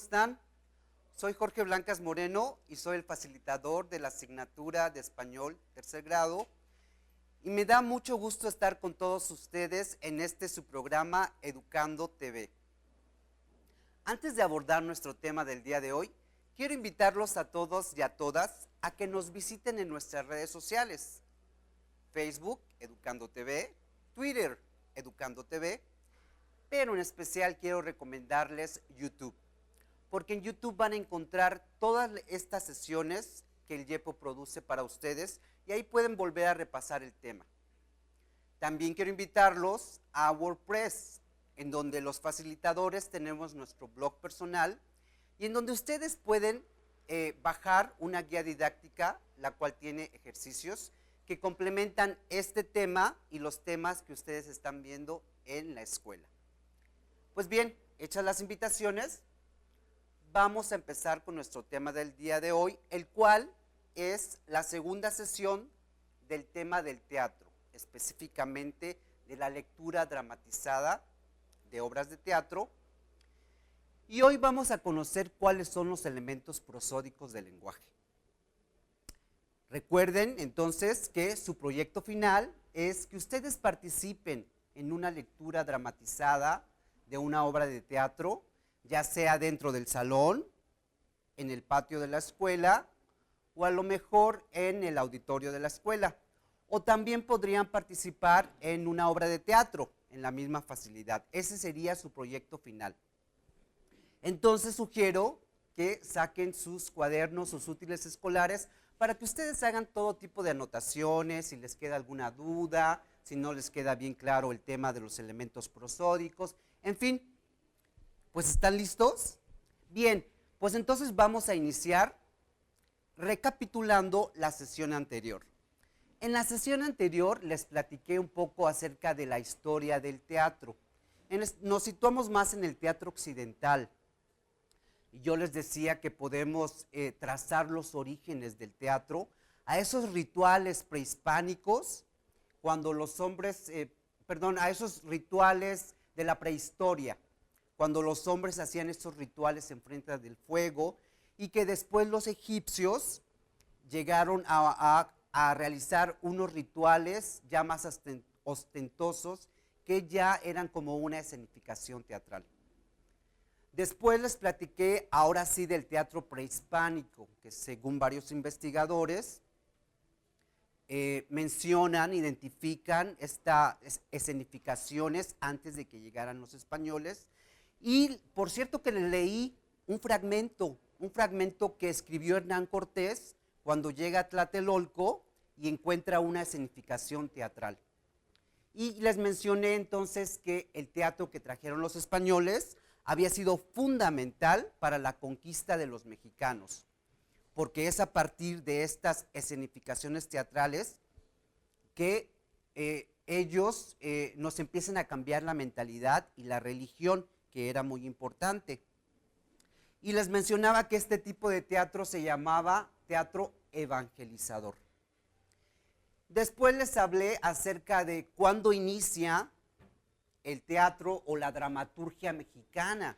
están? Soy Jorge Blancas Moreno y soy el facilitador de la asignatura de Español tercer grado y me da mucho gusto estar con todos ustedes en su programa Educando TV. Antes de abordar nuestro tema del día de hoy, quiero invitarlos a todos y a todas a que nos visiten en nuestras redes sociales: Facebook, Educando TV, Twitter, Educando TV, pero en especial quiero recomendarles YouTube, porque en YouTube van a encontrar todas estas sesiones que el YEPO produce para ustedes y ahí pueden volver a repasar el tema. También quiero invitarlos a WordPress, en donde los facilitadores tenemos nuestro blog personal y en donde ustedes pueden bajar una guía didáctica, la cual tiene ejercicios que complementan este tema y los temas que ustedes están viendo en la escuela. Pues bien, hechas las invitaciones, vamos a empezar con nuestro tema del día de hoy, el cual es la segunda sesión del tema del teatro, específicamente de la lectura dramatizada de obras de teatro. Y hoy vamos a conocer cuáles son los elementos prosódicos del lenguaje. Recuerden entonces que su proyecto final es que ustedes participen en una lectura dramatizada de una obra de teatro, ya sea dentro del salón, en el patio de la escuela o a lo mejor en el auditorio de la escuela. O también podrían participar en una obra de teatro en la misma facilidad. Ese sería su proyecto final. Entonces sugiero que saquen sus cuadernos, sus útiles escolares, para que ustedes hagan todo tipo de anotaciones, si les queda alguna duda, si no les queda bien claro el tema de los elementos prosódicos, en fin. ¿Pues están listos? Bien, pues entonces vamos a iniciar recapitulando la sesión anterior. En la sesión anterior les platiqué un poco acerca de la historia del teatro. Nos situamos más en el teatro occidental. Y yo les decía que podemos trazar los orígenes del teatro a esos rituales prehispánicos, cuando los hombres, a esos rituales de la prehistoria, cuando los hombres hacían estos rituales enfrente del fuego y que después los egipcios llegaron a realizar unos rituales ya más ostentosos que ya eran como una escenificación teatral. Después les platiqué ahora sí del teatro prehispánico, que según varios investigadores mencionan, identifican estas escenificaciones antes de que llegaran los españoles. Y por cierto que les leí un fragmento que escribió Hernán Cortés cuando llega a Tlatelolco y encuentra una escenificación teatral. Y les mencioné entonces que el teatro que trajeron los españoles había sido fundamental para la conquista de los mexicanos, porque es a partir de estas escenificaciones teatrales que ellos nos empiezan a cambiar la mentalidad y la religión, que era muy importante. Y les mencionaba que este tipo de teatro se llamaba teatro evangelizador. Después les hablé acerca de cuándo inicia el teatro o la dramaturgia mexicana.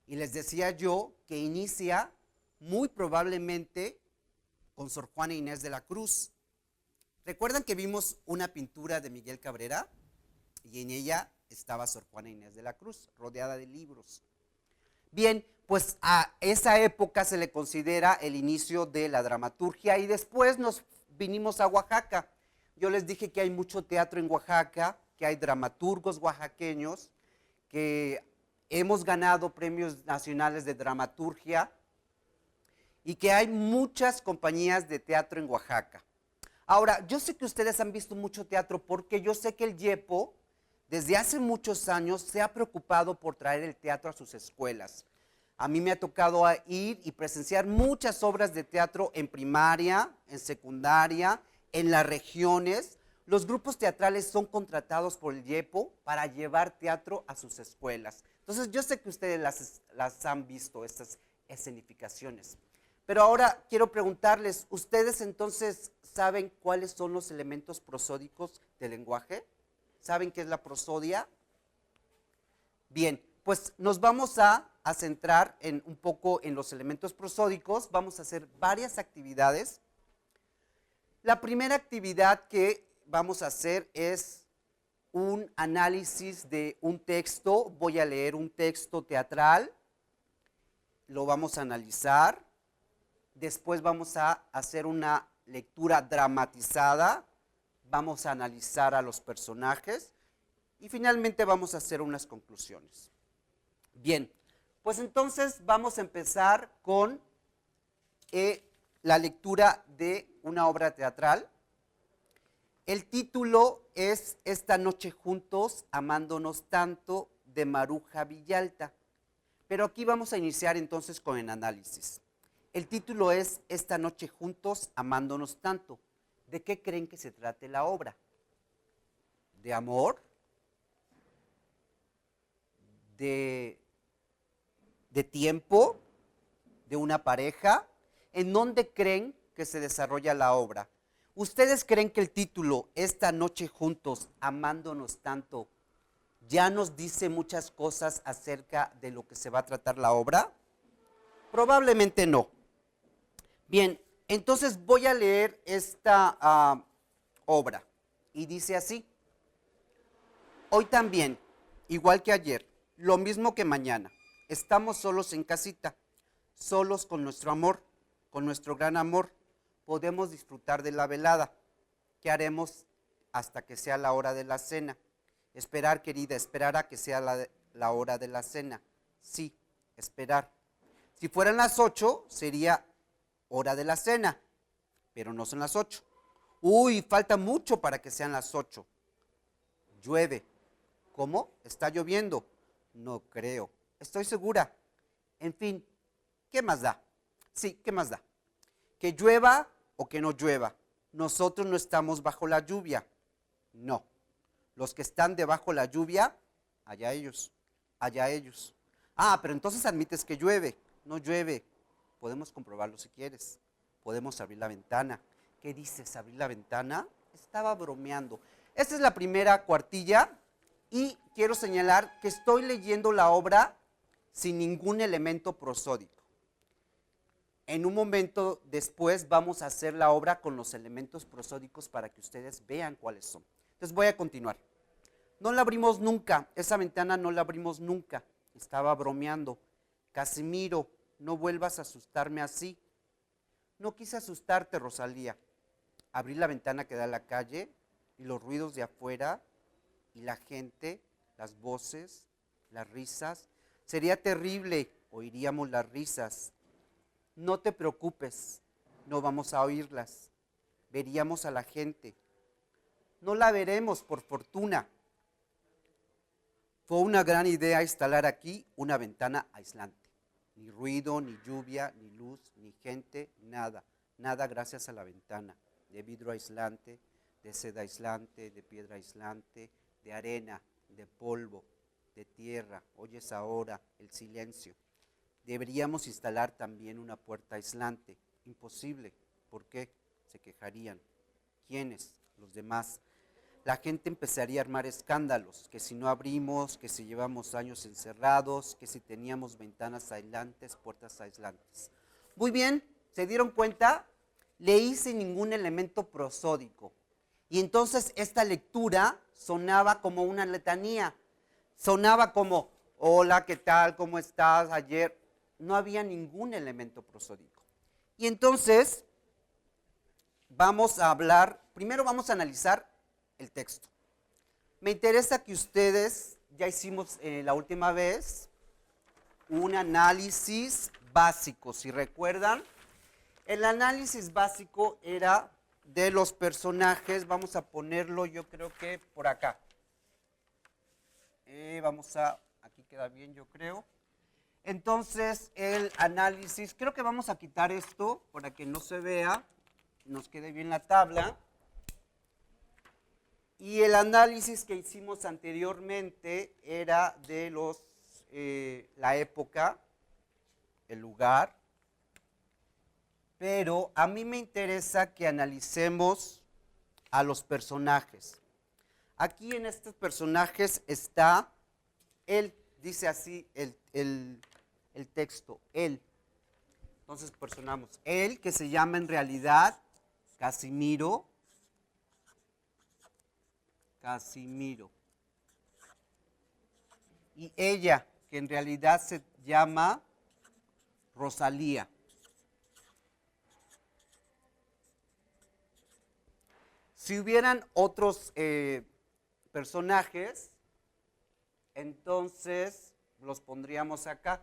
Y les decía yo que inicia muy probablemente con Sor Juana Inés de la Cruz. ¿Recuerdan que vimos una pintura de Miguel Cabrera? Y en ella estaba Sor Juana Inés de la Cruz, rodeada de libros. Bien, pues a esa época se le considera el inicio de la dramaturgia y después nos vinimos a Oaxaca. Yo les dije que hay mucho teatro en Oaxaca, que hay dramaturgos oaxaqueños, que hemos ganado premios nacionales de dramaturgia y que hay muchas compañías de teatro en Oaxaca. Ahora, yo sé que ustedes han visto mucho teatro porque yo sé que el YEPO desde hace muchos años se ha preocupado por traer el teatro a sus escuelas. A mí me ha tocado ir y presenciar muchas obras de teatro en primaria, en secundaria, en las regiones. Los grupos teatrales son contratados por el YEPO para llevar teatro a sus escuelas. Entonces, yo sé que ustedes las han visto, estas escenificaciones. Pero ahora quiero preguntarles, ¿ustedes entonces saben cuáles son los elementos prosódicos del lenguaje? ¿Saben qué es la prosodia? Bien, pues nos vamos a a centrar un poco en los elementos prosódicos. Vamos a hacer varias actividades. La primera actividad que vamos a hacer es un análisis de un texto. Voy a leer un texto teatral, lo vamos a analizar, después vamos a hacer una lectura dramatizada, vamos a analizar a los personajes y finalmente vamos a hacer unas conclusiones. Bien, pues entonces vamos a empezar con la lectura de una obra teatral. El título es Esta noche juntos, amándonos tanto, de Maruja Villalta. Pero aquí vamos a iniciar entonces con el análisis. El título es Esta noche juntos, amándonos tanto. ¿De qué creen que se trate la obra? ¿De amor? ¿De tiempo? ¿De una pareja? ¿En dónde creen que se desarrolla la obra? ¿Ustedes creen que el título, Esta noche juntos, amándonos tanto, ya nos dice muchas cosas acerca de lo que se va a tratar la obra? Probablemente no. Bien, entonces voy a leer esta obra y dice así: hoy también, igual que ayer, lo mismo que mañana, estamos solos en casita, solos con nuestro amor, con nuestro gran amor. Podemos disfrutar de la velada. ¿Qué haremos hasta que sea la hora de la cena? Esperar, querida, esperar a que sea la hora de la cena. Sí, esperar. Si fueran las 8, sería hora de la cena, pero no son las 8. Uy, falta mucho para que sean las 8. Llueve. ¿Cómo? ¿Está lloviendo? No creo. Estoy segura. En fin, ¿qué más da? Sí, ¿qué más da? Que llueva o que no llueva. Nosotros no estamos bajo la lluvia. No. Los que están debajo de la lluvia, allá ellos, allá ellos. Ah, pero entonces admites que llueve. No llueve. Podemos comprobarlo si quieres. Podemos abrir la ventana. ¿Qué dices? ¿Abrir la ventana? Estaba bromeando. Esta es la primera cuartilla y quiero señalar que estoy leyendo la obra sin ningún elemento prosódico. En un momento después vamos a hacer la obra con los elementos prosódicos para que ustedes vean cuáles son. Entonces voy a continuar. No la abrimos nunca, esa ventana no la abrimos nunca. Estaba bromeando. Casimiro, no vuelvas a asustarme así. No quise asustarte, Rosalía. Abrí la ventana que da a la calle y los ruidos de afuera y la gente, las voces, las risas. Sería terrible, oiríamos las risas. No te preocupes, no vamos a oírlas. Veríamos a la gente. No la veremos, por fortuna. Fue una gran idea instalar aquí una ventana aislante. Ni ruido, ni lluvia, ni luz, ni gente, nada. Nada gracias a la ventana. De vidrio aislante, de seda aislante, de piedra aislante, de arena, de polvo, de tierra. Oyes ahora el silencio. Deberíamos instalar también una puerta aislante. Imposible. ¿Por qué? Se quejarían. ¿Quiénes? Los demás. La gente empezaría a armar escándalos, que si no abrimos, que si llevamos años encerrados, que si teníamos ventanas aislantes, puertas aislantes. Muy bien, ¿se dieron cuenta? Leí sin ningún elemento prosódico. Y entonces esta lectura sonaba como una letanía. Sonaba como, hola, ¿qué tal? ¿Cómo estás? Ayer. No había ningún elemento prosódico. Y entonces vamos a hablar, primero vamos a analizar el texto. Me interesa que ustedes, ya hicimos la última vez un análisis básico, si recuerdan. El análisis básico era de los personajes, vamos a ponerlo yo creo que por acá. Aquí queda bien yo creo. Entonces el análisis, creo que vamos a quitar esto para que no se vea, nos quede bien la tabla. Y el análisis que hicimos anteriormente era de la época, el lugar, pero a mí me interesa que analicemos a los personajes. Aquí en estos personajes está él, dice así el el texto, él. Entonces personamos él, que se llama en realidad Casimiro. Casimiro. Y ella, que en realidad se llama Rosalía. Si hubieran otros personajes, entonces los pondríamos acá.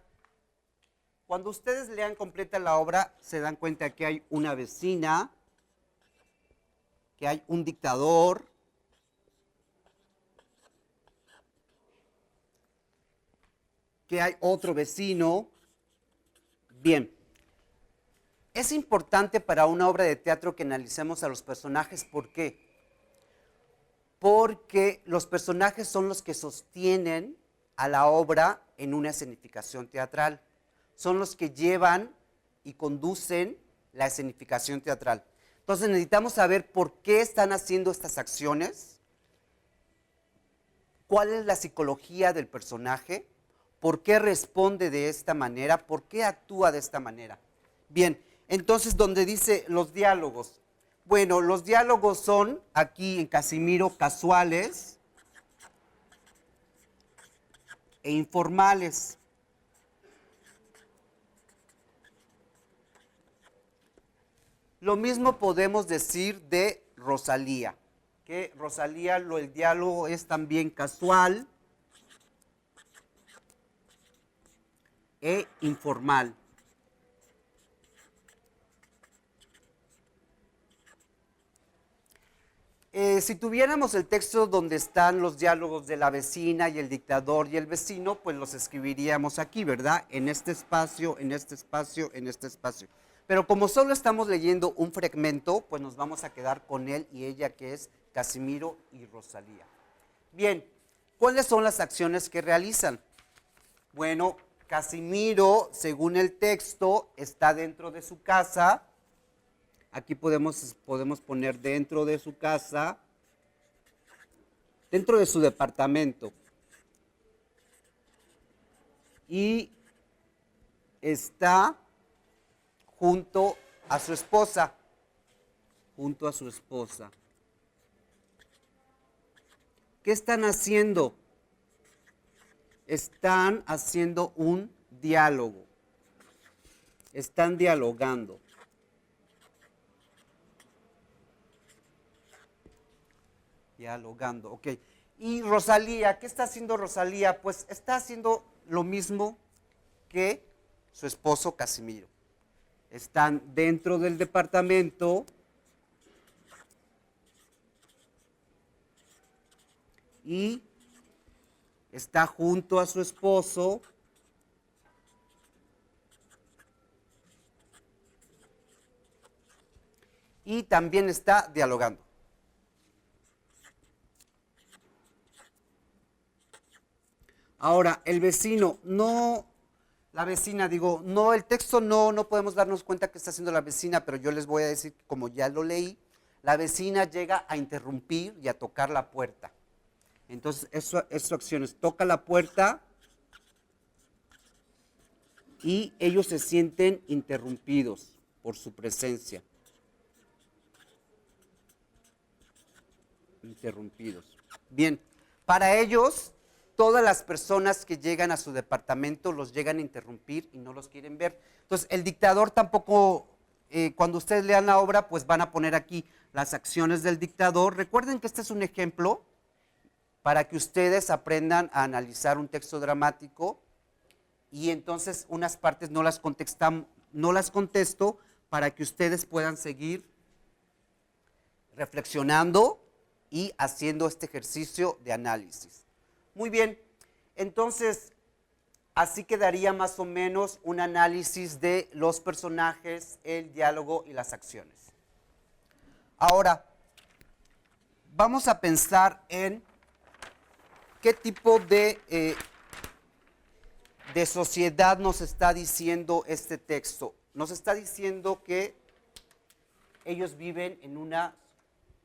Cuando ustedes lean completa la obra, se dan cuenta que hay una vecina, que hay un dictador, que hay otro vecino. Bien, es importante para una obra de teatro que analicemos a los personajes. ¿Por qué? Porque los personajes son los que sostienen a la obra en una escenificación teatral. Son los que llevan y conducen la escenificación teatral. Entonces necesitamos saber por qué están haciendo estas acciones, cuál es la psicología del personaje, por qué responde de esta manera, por qué actúa de esta manera. Bien, entonces donde dice los diálogos. Bueno, los diálogos son aquí en Casimiro casuales e informales. Lo mismo podemos decir de Rosalía, que Rosalía el diálogo es también casual e informal. Si tuviéramos el texto donde están los diálogos de la vecina y el dictador y el vecino, pues los escribiríamos aquí, ¿verdad? En este espacio, en este espacio, en este espacio. Pero como solo estamos leyendo un fragmento, pues nos vamos a quedar con él y ella, que es Casimiro y Rosalía. Bien, ¿cuáles son las acciones que realizan? Bueno, Casimiro, según el texto, está dentro de su casa. Aquí podemos poner dentro de su casa, dentro de su departamento. Y está junto a su esposa. Junto a su esposa. ¿Qué están haciendo? Están haciendo un diálogo. Están dialogando. Dialogando, ok. Y Rosalía, ¿qué está haciendo Rosalía? Pues está haciendo lo mismo que su esposo Casimiro. Están dentro del departamento y está junto a su esposo y también está dialogando. Ahora, el vecino, no, la vecina, digo, no, el texto no podemos darnos cuenta que está haciendo la vecina, pero yo les voy a decir, como ya lo leí, la vecina llega a interrumpir y a tocar la puerta. Entonces, eso es su acción, toca la puerta y ellos se sienten interrumpidos por su presencia. Interrumpidos. Bien, para ellos, todas las personas que llegan a su departamento los llegan a interrumpir y no los quieren ver. Entonces, el dictador tampoco, cuando ustedes lean la obra, pues van a poner aquí las acciones del dictador. Recuerden que este es un ejemplo para que ustedes aprendan a analizar un texto dramático y entonces unas partes no las contesto para que ustedes puedan seguir reflexionando y haciendo este ejercicio de análisis. Muy bien, entonces así quedaría más o menos un análisis de los personajes, el diálogo y las acciones. Ahora, vamos a pensar en qué tipo de sociedad nos está diciendo este texto. Nos está diciendo que ellos viven en una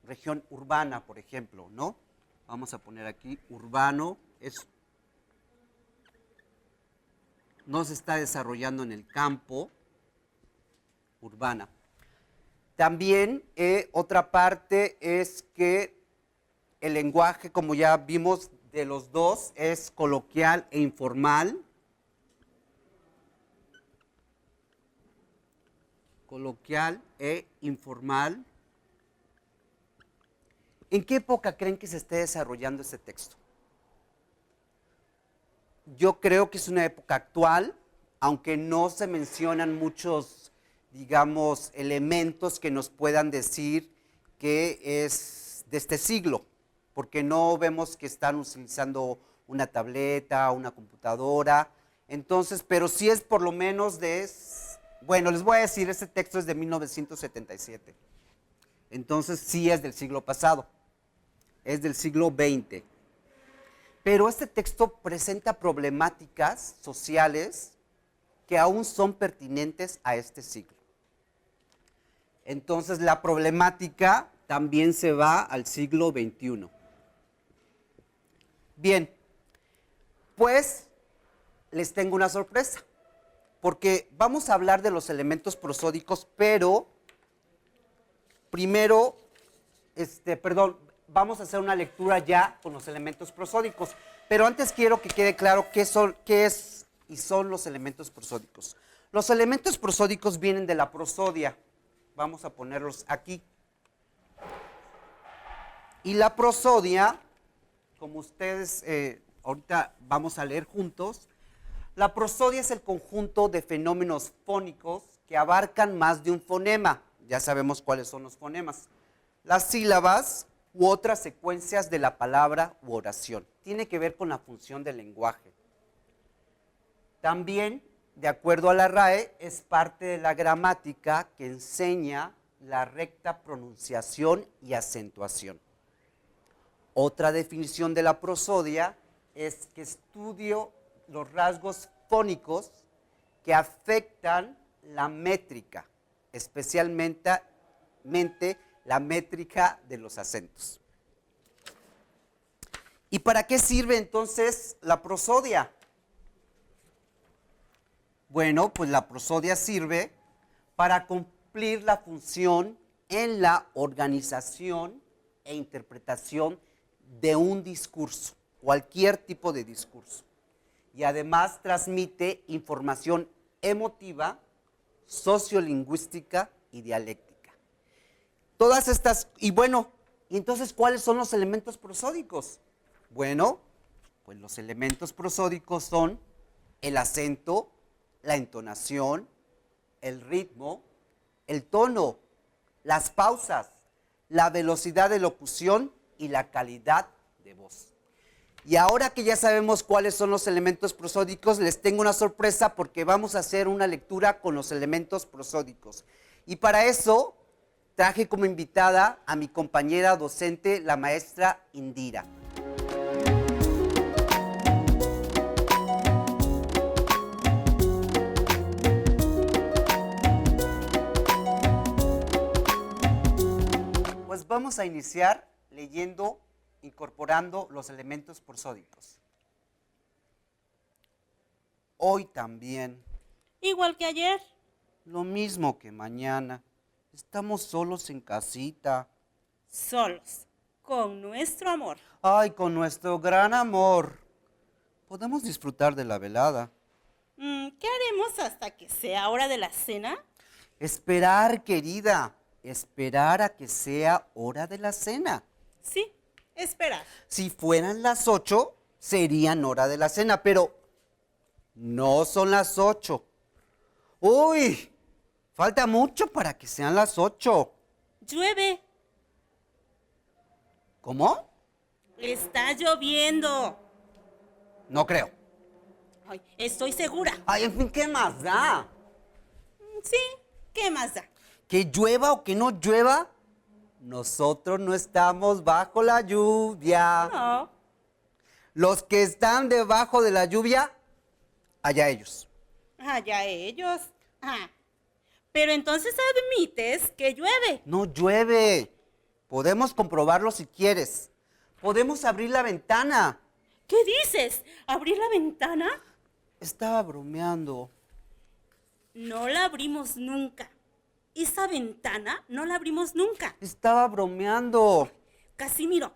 región urbana, por ejemplo, ¿no? Vamos a poner aquí urbano, es no se está desarrollando en el campo urbana. También otra parte es que el lenguaje, como ya vimos de los dos, es coloquial e informal. Coloquial e informal. ¿En qué época creen que se esté desarrollando este texto? Yo creo que es una época actual, aunque no se mencionan muchos, digamos, elementos que nos puedan decir que es de este siglo, porque no vemos que están utilizando una tableta, una computadora, entonces, pero sí es por lo menos bueno, les voy a decir, este texto es de 1977, entonces sí es del siglo pasado, es del siglo XX. Pero este texto presenta problemáticas sociales que aún son pertinentes a este siglo. Entonces la problemática también se va al siglo XXI. Bien, pues les tengo una sorpresa, porque vamos a hablar de los elementos prosódicos, pero primero, vamos a hacer una lectura ya con los elementos prosódicos, pero antes quiero que quede claro qué es y son los elementos prosódicos. Los elementos prosódicos vienen de la prosodia, vamos a ponerlos aquí. Y la prosodia, como ustedes ahorita vamos a leer juntos, la prosodia es el conjunto de fenómenos fónicos que abarcan más de un fonema. Ya sabemos cuáles son los fonemas. Las sílabas u otras secuencias de la palabra u oración. Tiene que ver con la función del lenguaje. También, de acuerdo a la RAE, es parte de la gramática que enseña la recta pronunciación y acentuación. Otra definición de la prosodia es que estudio los rasgos fónicos que afectan la métrica, especialmente la métrica de los acentos. ¿Y para qué sirve entonces la prosodia? Bueno, pues la prosodia sirve para cumplir la función en la organización e interpretación de un discurso, cualquier tipo de discurso. Y además transmite información emotiva, sociolingüística y dialéctica. Todas estas, y bueno, ¿y entonces cuáles son los elementos prosódicos? Bueno, pues los elementos prosódicos son el acento, la entonación, el ritmo, el tono, las pausas, la velocidad de locución y la calidad de voz. Y ahora que ya sabemos cuáles son los elementos prosódicos, les tengo una sorpresa porque vamos a hacer una lectura con los elementos prosódicos. Y para eso traje como invitada a mi compañera docente, la maestra Indira. Pues vamos a iniciar leyendo, incorporando los elementos prosódicos. Hoy también. Igual que ayer. Lo mismo que mañana. Estamos solos en casita. Solos. Con nuestro amor. Ay, con nuestro gran amor. Podemos disfrutar de la velada. ¿Qué haremos hasta que sea hora de la cena? Esperar, querida. Esperar a que sea hora de la cena. Sí, esperar. Si fueran las 8, serían hora de la cena, pero no son las 8. ¡Uy! Falta mucho para que sean las 8. Llueve. ¿Cómo? Está lloviendo. No creo. Ay, estoy segura. Ay, en fin, ¿qué más da? Sí, ¿qué más da? Que llueva o que no llueva, nosotros no estamos bajo la lluvia. No. Los que están debajo de la lluvia, allá ellos. Allá ellos. Pero entonces admites que llueve. No llueve. Podemos comprobarlo si quieres. Podemos abrir la ventana. ¿Qué dices? ¿Abrir la ventana? Estaba bromeando. No la abrimos nunca. Esa ventana no la abrimos nunca. Estaba bromeando. Casimiro,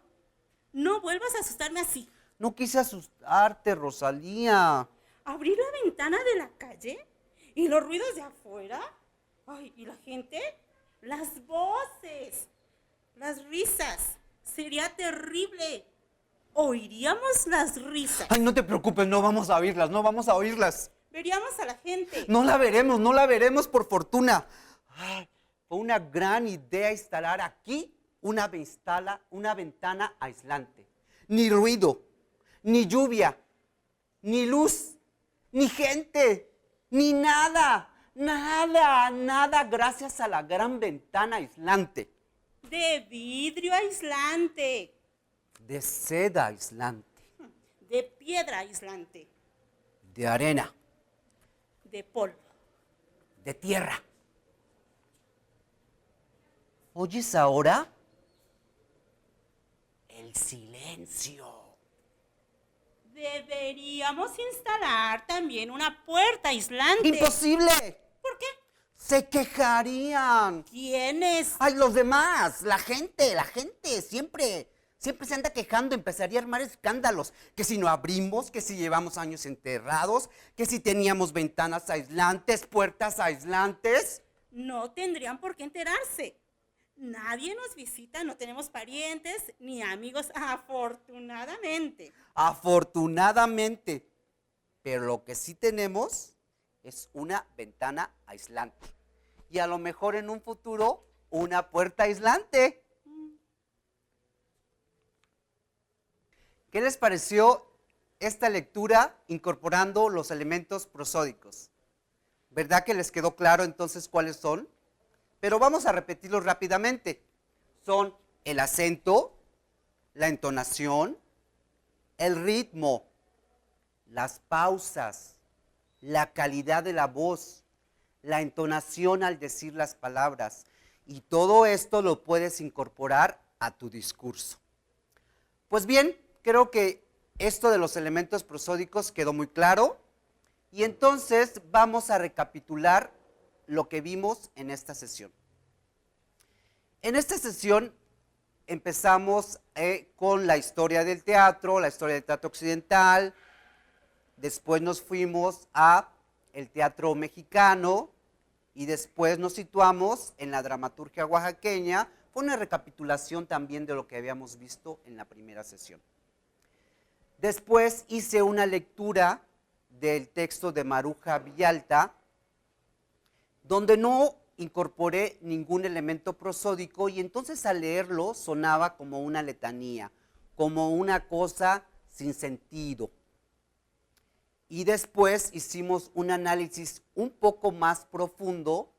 no vuelvas a asustarme así. No quise asustarte, Rosalía. ¿Abrir la ventana de la calle? ¿Y los ruidos de afuera? Ay, ¿y la gente? Las voces, las risas. Sería terrible. Oiríamos las risas. Ay, no te preocupes, no vamos a oírlas, no vamos a oírlas. Veríamos a la gente. No la veremos por fortuna. Ay, fue una gran idea instalar aquí una ventana aislante. Ni ruido, ni lluvia, ni luz, ni gente, ni nada, nada, gracias a la gran ventana aislante. De vidrio aislante. De seda aislante, De piedra aislante. de arena, De polvo. de tierra. ¿Oyes ahora? El silencio. Deberíamos instalar también una puerta aislante. ¡Imposible! ¿Por qué? Se quejarían. ¿Quiénes? Ay, los demás, la gente, siempre se anda quejando, empezaría a armar escándalos, que si no abrimos, que si llevamos años enterrados, que si teníamos ventanas aislantes, puertas aislantes. No tendrían por qué enterarse. Nadie nos visita, no tenemos parientes ni amigos, afortunadamente. Afortunadamente, pero lo que sí tenemos es una ventana aislante y a lo mejor en un futuro una puerta aislante. ¿Qué les pareció esta lectura incorporando los elementos prosódicos? ¿Verdad que les quedó claro entonces cuáles son? Pero vamos a repetirlos rápidamente. Son el acento, la entonación, el ritmo, las pausas, la calidad de la voz, la entonación al decir las palabras. Y todo esto lo puedes incorporar a tu discurso. Pues bien, creo que esto de los elementos prosódicos quedó muy claro. Y entonces vamos a recapitular lo que vimos en esta sesión. En esta sesión empezamos con la historia del teatro occidental, después nos fuimos a el teatro mexicano y después nos situamos en la dramaturgia oaxaqueña. Fue una recapitulación también de lo que habíamos visto en la primera sesión. Después hice una lectura del texto de Maruja Villalta, donde no incorporé ningún elemento prosódico y entonces al leerlo sonaba como una letanía, como una cosa sin sentido. Y después hicimos un análisis un poco más profundo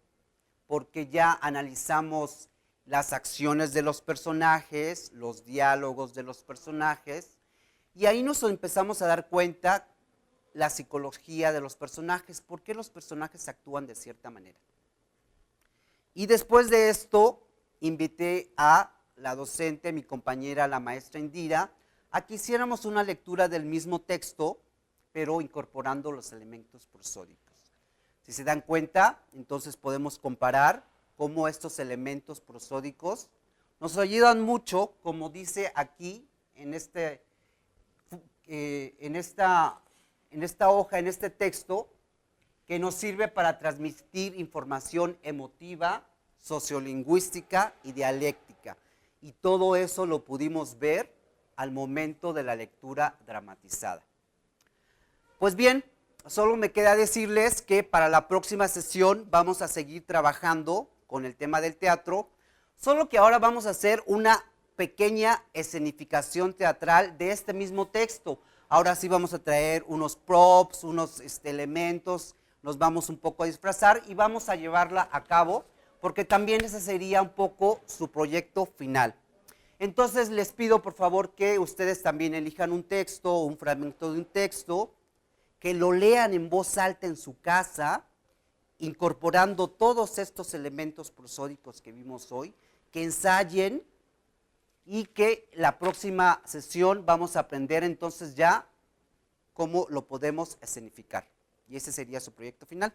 porque ya analizamos las acciones de los personajes, los diálogos de los personajes y ahí nos empezamos a dar cuenta la psicología de los personajes, por qué los personajes actúan de cierta manera. Y después de esto, invité a la docente, mi compañera, la maestra Indira, a que hiciéramos una lectura del mismo texto, pero incorporando los elementos prosódicos. Si se dan cuenta, entonces podemos comparar cómo estos elementos prosódicos nos ayudan mucho, como dice aquí, en esta hoja, en este texto, que nos sirve para transmitir información emotiva, sociolingüística y dialéctica. Y todo eso lo pudimos ver al momento de la lectura dramatizada. Pues bien, solo me queda decirles que para la próxima sesión vamos a seguir trabajando con el tema del teatro, solo que ahora vamos a hacer una pequeña escenificación teatral de este mismo texto. Ahora sí vamos a traer unos props, unos elementos, nos vamos un poco a disfrazar y vamos a llevarla a cabo, porque también ese sería un poco su proyecto final. Entonces les pido por favor que ustedes también elijan un texto, un fragmento de un texto, que lo lean en voz alta en su casa, incorporando todos estos elementos prosódicos que vimos hoy, que ensayen y que la próxima sesión vamos a aprender entonces ya cómo lo podemos escenificar. y ese sería su proyecto final.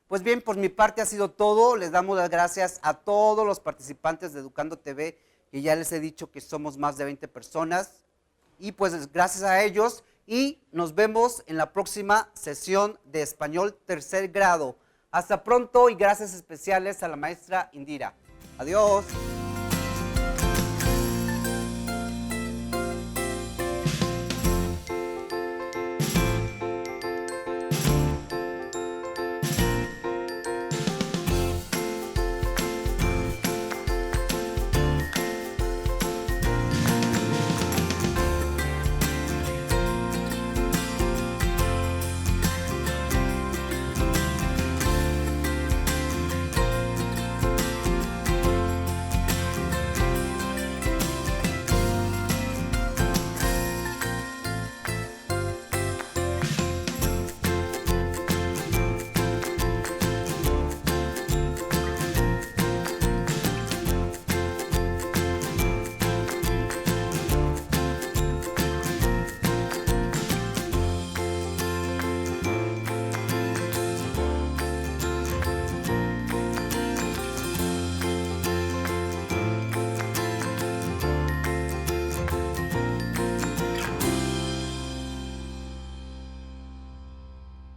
Pues bien, por mi parte ha sido todo. Les damos las gracias a todos los participantes de Educando TV, que ya les he dicho que somos más de 20 personas. Y pues gracias a ellos, y nos vemos en la próxima sesión de Español Tercer Grado. Hasta pronto y gracias especiales a la maestra Indira. Adiós.